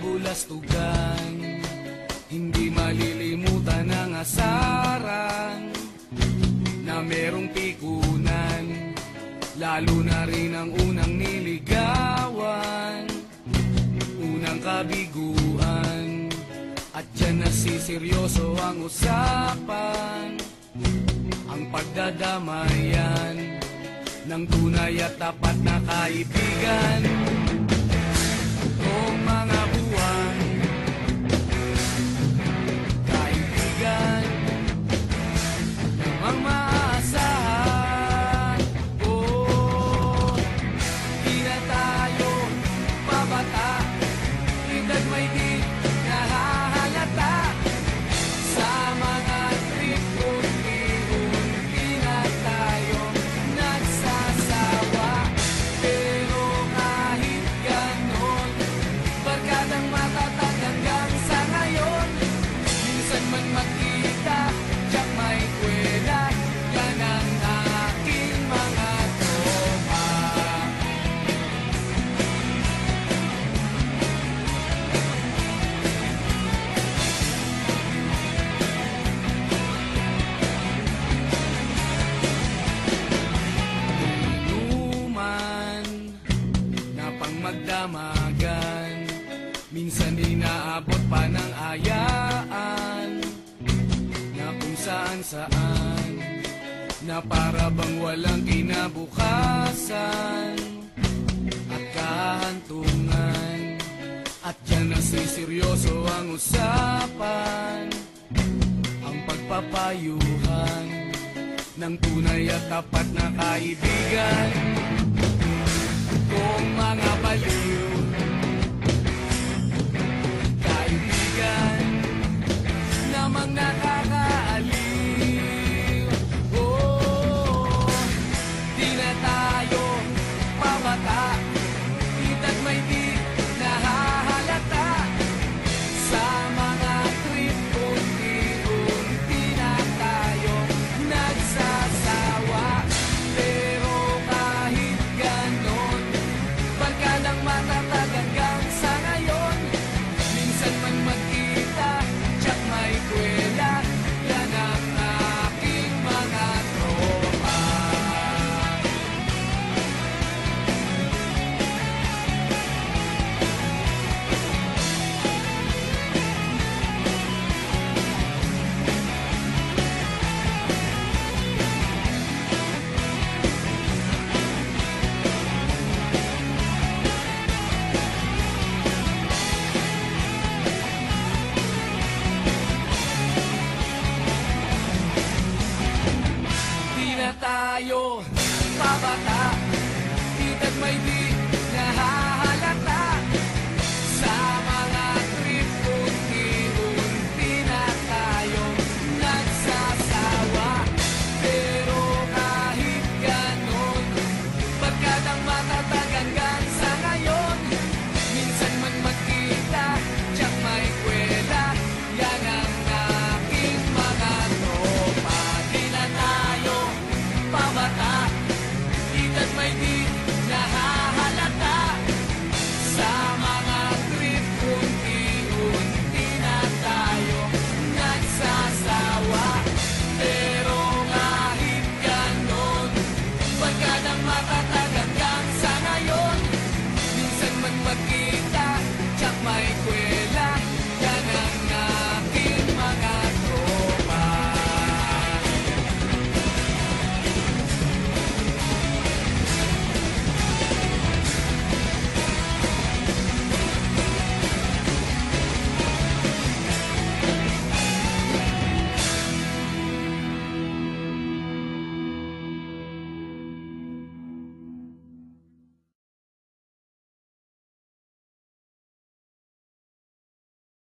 kabulastugan, hindi malilimutan ang asaran na merong pikunan, lalo na rin ang unang niligawan, unang kabiguan. At dyan nasiseryoso ang usapan, ang pagdadamayan ng tunay at tapat na kaibigan. Noong mga buwan, kaibigan, namang maaasahan. Oh, di na tayo pabata, edad may di nahahalata. Sa mga trip unti-unti na tayo nagsasawa. Pero kahit ganon, barkadang matatag hanggang sa ngayon. Minsan man magkita, tiyak may kwela, yan ang aking mga tropa. Inuman na pang magdamagan, minsan inaabot pa ng ayaan, na kung saan-saan, na para bang walang kinabukasan at kahantungan. At dyan nasiseryoso ang usapan, ang pagpapayuhan ng tunay at tapat na kaibigan.